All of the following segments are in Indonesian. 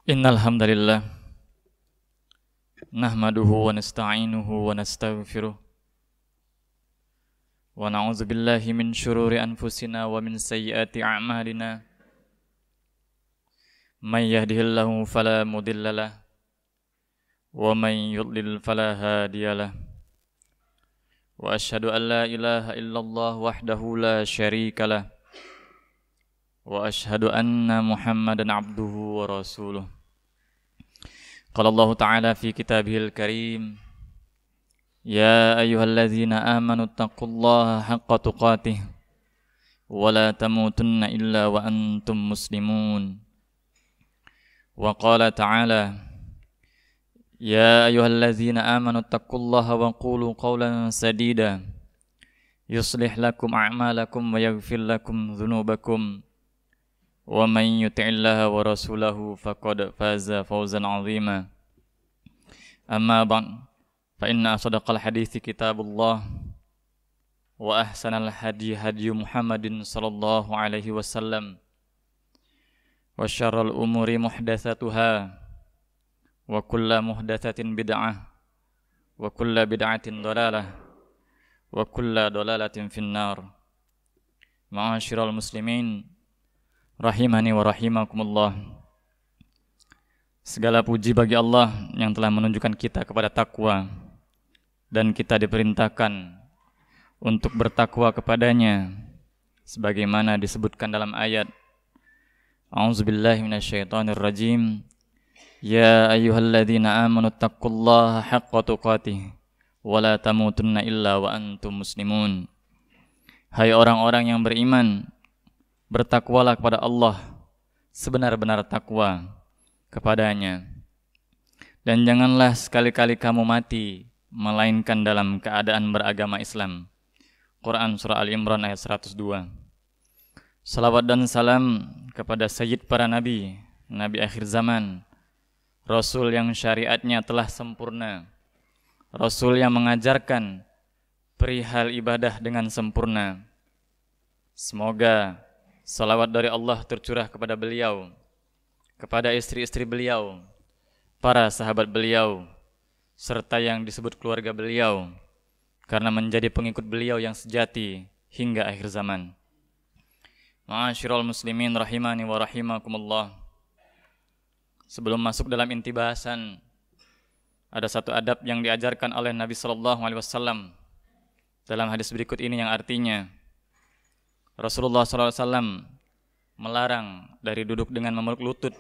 Innal hamdalillah nahmaduhu wa nasta'inuhu wa nastaghfiruh wa na'udzu billahi min syururi anfusina wa min sayyiati a'malina may yahdihillahu fala mudhillalah wa may yudlil fala hadiyalah wa asyhadu an la ilaha illallah wahdahu la syarikalah wa asyhadu anna Muhammadan abduhu wa rasuluh. Qala Allah Ta'ala fi kitabihil karim, ya ayyuhalladzina amanu taqullaha haqqa tuqatih wa la tamutunna illa wa antum muslimun. Wa qala ta'ala, ya ayyuhalladzina amanu taqullaha wa qulu qawlan sadida yuslih lakum a'malakum wa yaghfir lakum dhunubakum wa man yuti'illaha wa rasulahu faqad faza fawzan 'azima. Amma ba'd, fa inna asdaqal hadithi kitabullah wa ahsanal hadi hadi Muhammadin sallallahu alaihi wasallam wa syarrul umuri muhdatsatuha wa kullu muhdatsatin bid'ah wa kullu bid'atin dhalalah wa kullu dhalalatin finnar. Ma'asyiral muslimin rahimani wa rahimakumullah. Segala puji bagi Allah yang telah menunjukkan kita kepada takwa, dan kita diperintahkan untuk bertakwa kepadanya sebagaimana disebutkan dalam ayat A'udzubillahi minasyaitonirrajim, ya ayyuhalladzina amanu taqullaha haqqa tuqatih wa la tamutunna illa wa antum muslimun. Hai orang-orang yang beriman, bertakwalah kepada Allah sebenar-benar takwa kepadanya, dan janganlah sekali-kali kamu mati melainkan dalam keadaan beragama Islam. Quran Surah Al-Imran ayat 102. Salawat dan salam kepada Sayyid para Nabi, Nabi akhir zaman, Rasul yang syariatnya telah sempurna, Rasul yang mengajarkan perihal ibadah dengan sempurna. Semoga salawat dari Allah tercurah kepada beliau, kepada istri-istri beliau, para sahabat beliau, serta yang disebut keluarga beliau, karena menjadi pengikut beliau yang sejati hingga akhir zaman. Ma'asyiral muslimin rahimani wa rahimakumullah. Sebelum masuk dalam inti bahasan, ada satu adab yang diajarkan oleh Nabi sallallahu alaihi wasallam dalam hadis berikut ini, yang artinya Rasulullah SAW melarang dari duduk dengan memeluk lutut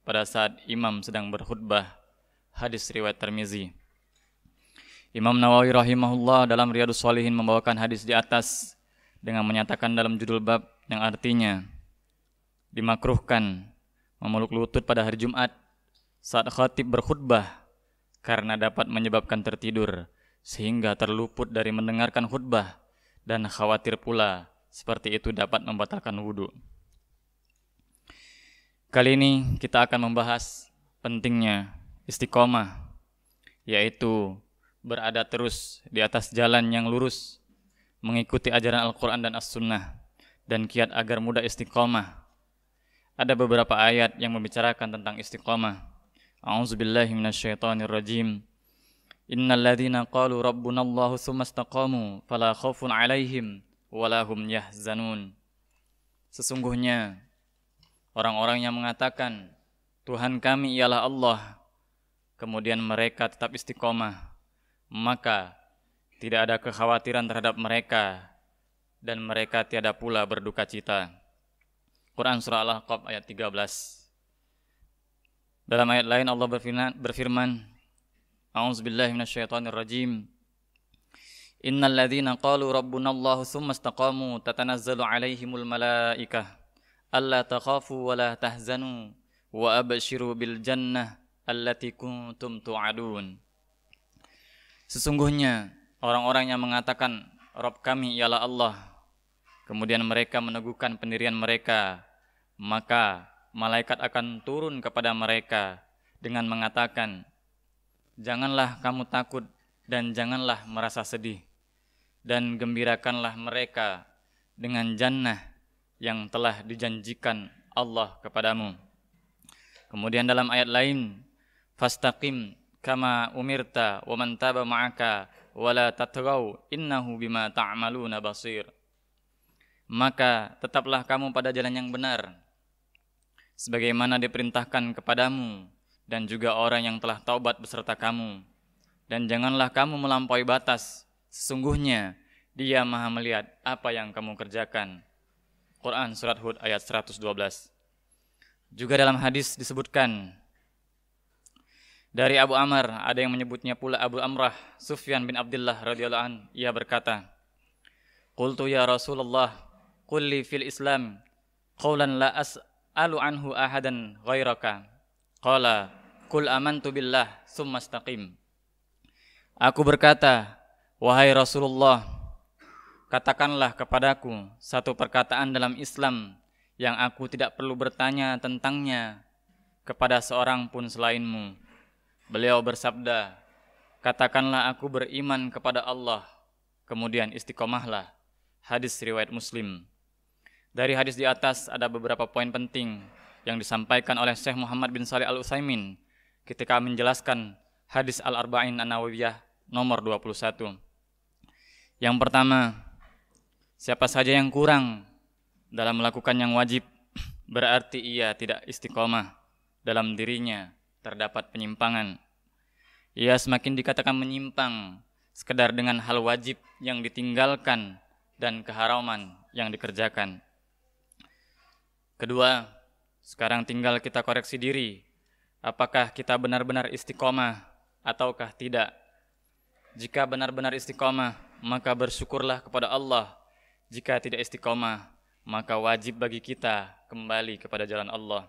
pada saat imam sedang berkhutbah. Hadis riwayat Tirmizi. Imam Nawawi rahimahullah dalam Riyadhus Shalihin membawakan hadis di atas dengan menyatakan dalam judul bab yang artinya dimakruhkan memeluk lutut pada hari Jumat saat khatib berkhutbah karena dapat menyebabkan tertidur sehingga terluput dari mendengarkan khutbah, dan khawatir pula seperti itu dapat membatalkan wudhu. Kali ini kita akan membahas pentingnya istiqomah, yaitu berada terus di atas jalan yang lurus, mengikuti ajaran Al-Quran dan As-Sunnah, dan kiat agar mudah istiqomah. Ada beberapa ayat yang membicarakan tentang istiqomah. A'udzubillahi minasyaitonirrajim. Innal ladzina qalu rabbunallahu tsumma istaqamu fala khaufun 'alaihim walahum yahzanun. Sesungguhnya orang-orang yang mengatakan Tuhan kami ialah Allah, kemudian mereka tetap istiqomah, maka tidak ada kekhawatiran terhadap mereka, dan mereka tiada pula berduka cita. Quran Surah Al-Ahqaf ayat 13. Dalam ayat lain Allah berfirman, A'udzubillahi minasyaitonirrajim, Innal ladzina qalu rabbunallahu tsumma istaqamu tatanazzalu 'alaihimul malaikah alla takhafu wa la tahzanu wa abshiru bil jannah allati kuntum tu'adun. Sesungguhnya orang-orang yang mengatakan Rabb kami ialah Allah, kemudian mereka meneguhkan pendirian mereka, maka malaikat akan turun kepada mereka dengan mengatakan, janganlah kamu takut dan janganlah merasa sedih, dan gembirakanlah mereka dengan jannah yang telah dijanjikan Allah kepadamu. Kemudian dalam ayat lain, fastaqim kama umirta wa man taba ma'aka wala tatghaw innahu bima ta'maluna basir. Maka tetaplah kamu pada jalan yang benar sebagaimana diperintahkan kepadamu dan juga orang yang telah taubat beserta kamu, dan janganlah kamu melampaui batas, sesungguhnya Dia Maha melihat apa yang kamu kerjakan. Quran surat Hud ayat 112. Juga dalam hadis disebutkan dari Abu Amr, ada yang menyebutnya pula Abu Amrah, Sufyan bin Abdullah radhiyallahu an, ia berkata, "Qultu ya Rasulullah, qul li fil Islam qawlan la as'alu anhu ahadan ghairaka." Qala, "Qul amantu billah tsumma istaqim." Aku berkata, "Wahai Rasulullah, katakanlah kepadaku satu perkataan dalam Islam yang aku tidak perlu bertanya tentangnya kepada seorang pun selainmu." Beliau bersabda, "Katakanlah aku beriman kepada Allah, kemudian istiqomahlah." Hadis riwayat Muslim. Dari hadis di atas ada beberapa poin penting yang disampaikan oleh Syekh Muhammad bin Shalih Al-Utsaimin ketika menjelaskan hadis Al-Arba'in An-Nawawiyah nomor 21. Yang pertama, siapa saja yang kurang dalam melakukan yang wajib, berarti ia tidak istiqomah, dalam dirinya terdapat penyimpangan. Ia semakin dikatakan menyimpang sekedar dengan hal wajib yang ditinggalkan dan keharaman yang dikerjakan. Kedua, sekarang tinggal kita koreksi diri, apakah kita benar-benar istiqomah ataukah tidak. Jika benar-benar istiqomah, maka bersyukurlah kepada Allah. Jika tidak istiqomah, maka wajib bagi kita kembali kepada jalan Allah.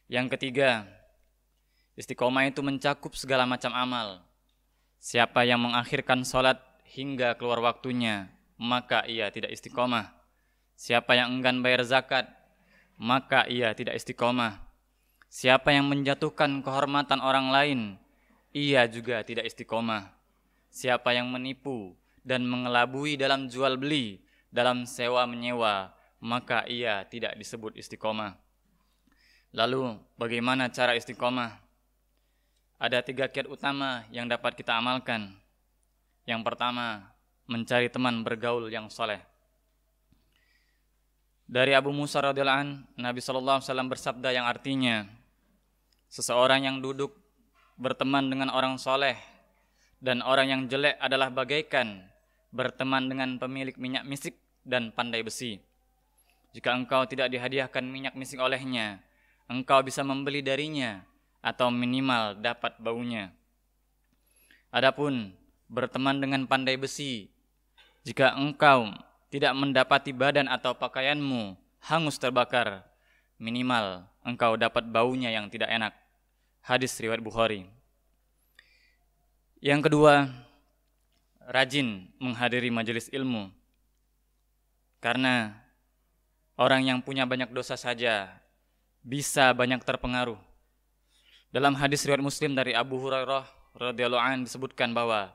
Yang ketiga, istiqomah itu mencakup segala macam amal. Siapa yang mengakhirkan sholat hingga keluar waktunya, maka ia tidak istiqomah. Siapa yang enggan bayar zakat, maka ia tidak istiqomah. Siapa yang menjatuhkan kehormatan orang lain, ia juga tidak istiqomah. Siapa yang menipu dan mengelabui dalam jual beli, dalam sewa menyewa, maka ia tidak disebut istiqomah. Lalu bagaimana cara istiqomah? Ada 3 kiat utama yang dapat kita amalkan. Yang pertama, mencari teman bergaul yang soleh. Dari Abu Musa radhiyallahu an, Nabi SAW bersabda yang artinya, seseorang yang duduk berteman dengan orang soleh dan orang yang jelek adalah bagaikan berteman dengan pemilik minyak misik dan pandai besi. Jika engkau tidak dihadiahkan minyak misik olehnya, engkau bisa membeli darinya atau minimal dapat baunya. Adapun berteman dengan pandai besi, jika engkau tidak mendapati badan atau pakaianmu hangus terbakar, minimal engkau dapat baunya yang tidak enak. Hadis riwayat Bukhari. Yang kedua, rajin menghadiri majelis ilmu. Karena orang yang punya banyak dosa saja bisa banyak terpengaruh. Dalam hadis riwayat Muslim dari Abu Hurairah radhiyallahu anhu disebutkan bahwa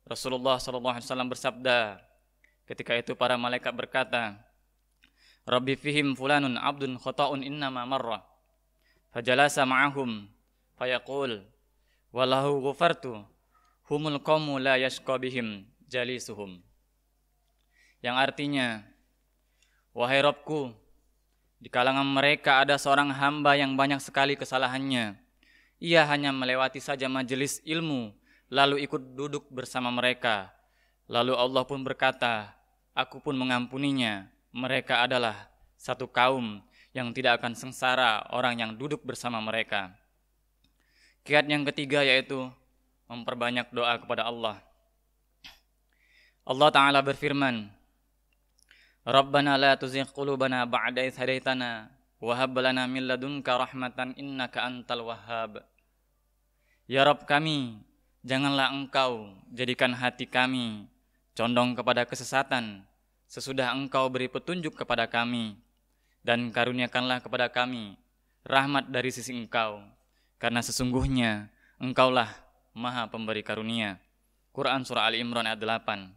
Rasulullah SAW bersabda, ketika itu para malaikat berkata, "Rabbi fihim fulanun abdun khata'un innama marra." Fajalasa ma'ahum fayaqul, "Walahu ghufartu, humul qawmu la yashqa bihim jalisuhum." Yang artinya, wahai Rabbku, di kalangan mereka ada seorang hamba yang banyak sekali kesalahannya. Ia hanya melewati saja majelis ilmu, lalu ikut duduk bersama mereka. Lalu Allah pun berkata, aku pun mengampuninya. Mereka adalah satu kaum yang tidak akan sengsara orang yang duduk bersama mereka. Kiat yang ketiga yaitu memperbanyak doa kepada Allah. Allah Ta'ala berfirman, Rabbana la tuzigh qulubana ba'da idh hadaitana wa hab lana min ladunka rahmatan innaka antal wahhab. Ya Rabb kami, janganlah Engkau jadikan hati kami condong kepada kesesatan sesudah Engkau beri petunjuk kepada kami, dan karuniakanlah kepada kami rahmat dari sisi Engkau, karena sesungguhnya Engkaulah Maha Pemberi karunia. Quran surah Ali Imran ayat 8.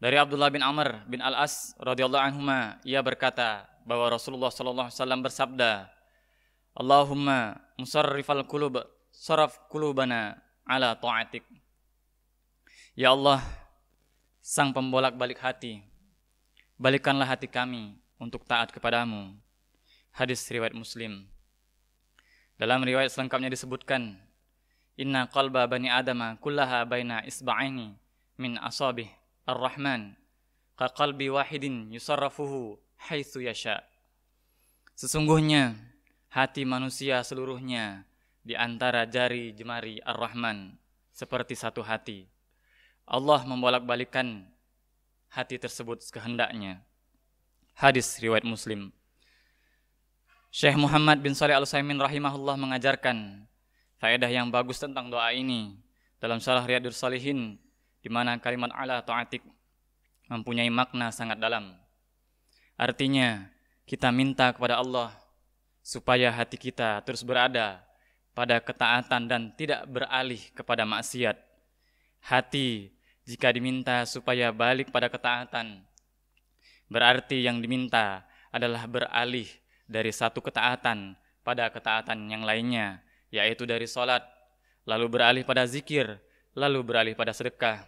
Dari Abdullah bin Amr bin Al-As radhiyallahu anhuma, ia berkata bahwa Rasulullah sallallahu alaihi wasallam bersabda, Allahumma musarrifal qulub, saraf qulubana ala ta'atik. Ya Allah, sang pembolak-balik hati, balikkanlah hati kami untuk taat kepadamu. Hadis riwayat Muslim. Dalam riwayat selengkapnya disebutkan, inna qalba bani adama kullaha baina isba'aini min asabih ar-rahman ka qalbi wahidin yusarrafuhu haitsu yasha. Sesungguhnya hati manusia seluruhnya di antara jari jemari Ar-Rahman seperti satu hati. Allah membolak-balikkan hati tersebut sekehendaknya. Hadis riwayat Muslim. Syekh Muhammad bin Shalih Al-Utsaimin rahimahullah mengajarkan faedah yang bagus tentang doa ini dalam Syarah Riyadhus Shalihin, di mana kalimat ala ta'atik mempunyai makna sangat dalam. Artinya, kita minta kepada Allah supaya hati kita terus berada pada ketaatan dan tidak beralih kepada maksiat. Hati jika diminta supaya balik pada ketaatan, berarti yang diminta adalah beralih dari satu ketaatan pada ketaatan yang lainnya, yaitu dari sholat, lalu beralih pada zikir, lalu beralih pada sedekah,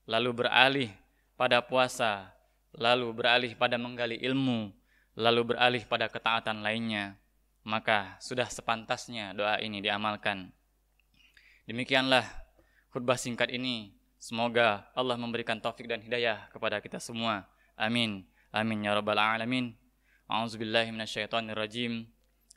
lalu beralih pada puasa, lalu beralih pada menggali ilmu, lalu beralih pada ketaatan lainnya. Maka sudah sepantasnya doa ini diamalkan. Demikianlah khutbah singkat ini. Semoga Allah memberikan taufik dan hidayah kepada kita semua. Amin. Amin ya rabbal alamin. A'udzubillahi minasyaitonirrajim.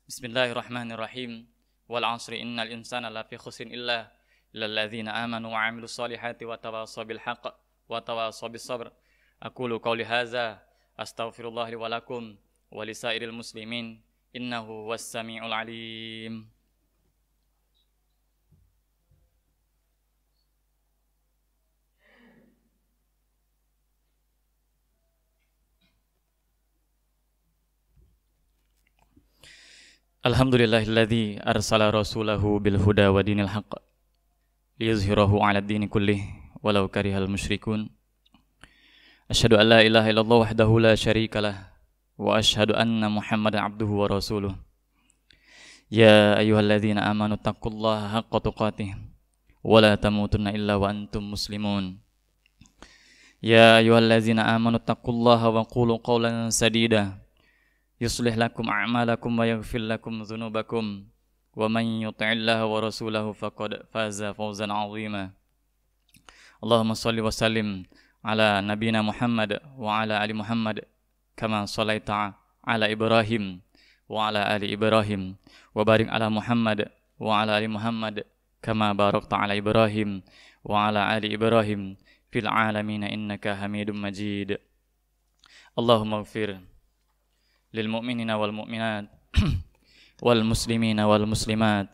Bismillahirrahmanirrahim. Wal 'asri innal insana lafi khusrin illa lilladzina amanu wa 'amilus solihati wa tawassaw bil haqq wa tawassaw bis sabr. Aqulu qawli hadza astaghfirullah li wa lakum wa lisairil muslimin. Innahu was-sami'ul 'alim. Alhamdulillahilladzi arsala rasulahu bil huda wa dinil haqq liyuzhirahu 'ala ad-dini kullih walau karihal musyrikun. Asyhadu an la ilaha illallah wahdahu la syarikalah wa asyhadu anna Muhammadan abduhu wa rasuluh. Ya ayyuhalladzina amanu taqullaha haqqa tuqatih wa la tamutunna illa wa antum muslimun. Ya ayyuhalladzina amanu taqullaha wa qulu qawlan sadida yuslih lakum a'malakum wa yaghfir lakum dhunubakum wa man yuti'illaha wa rasulahu faqad faza fawzan 'azima. Allahumma shalli wa sallim ala nabiyyina Muhammad wa ala ali Muhammad kama shallaita ala Ibrahim wa ala ali Ibrahim wa barik ala Muhammad wa ala ali Muhammad kama barakta ala Ibrahim wa ala ali Ibrahim fil alamin innaka Hamidum Majid. Allahumma ighfir lil mu'minina wal mu'minat wal muslimina wal muslimat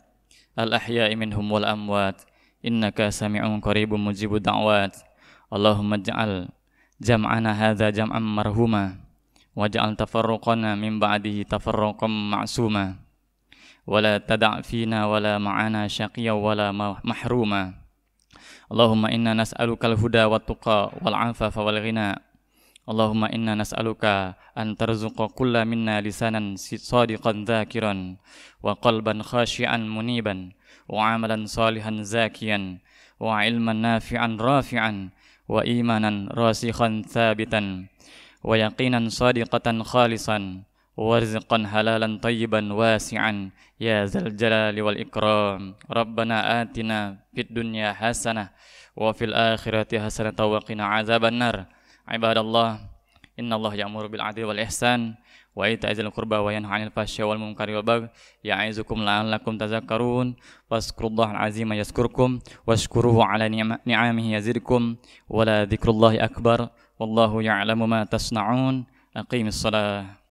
al ahya'i minhum wal amwat innaka sami'un qaribun mujibud da'wat. Allahumma ij'al jam'ana hadza jam'an marhuma waj'al tafarruqana min ba'dihi tafarruqan ma'suma wa la tada' fina wa la ma'ana syaqiyyan wa la mahruma. Allahumma inna nas'aluka al-huda wat tuqa wal 'afafa wal ghina. Allahumma inna nas'aluka an tarzuqa kulla minna lisanan sadiqan dzakiran wa qalban khashi'an muniban wa 'amalan salihan zakiyan wa 'ilman nafi'an rafi'an wa imanan rasikhan thabitan wa yaqinan sadiqatan khalisan wa rizqan halalan tayyiban wasi'an ya zal jalali wal ikram. Rabbana atina fid dunya hasanah wa fil akhirati hasanah wa qina azaban nar. Ibadallah, innallaha ya'muru bil 'adli wal ihsan wa ita'izil qurba wa yanha 'anil fahsya'i wal munkari wal baghi ya'izukum la'allakum tadhakkarun. Wazkurullahal 'azima yazkurkum washkuruhu 'ala ni'amihi yazidkum wa la dzikrullahi akbar wallahu ya'lamu ma tasna'un. Aqimis shalah.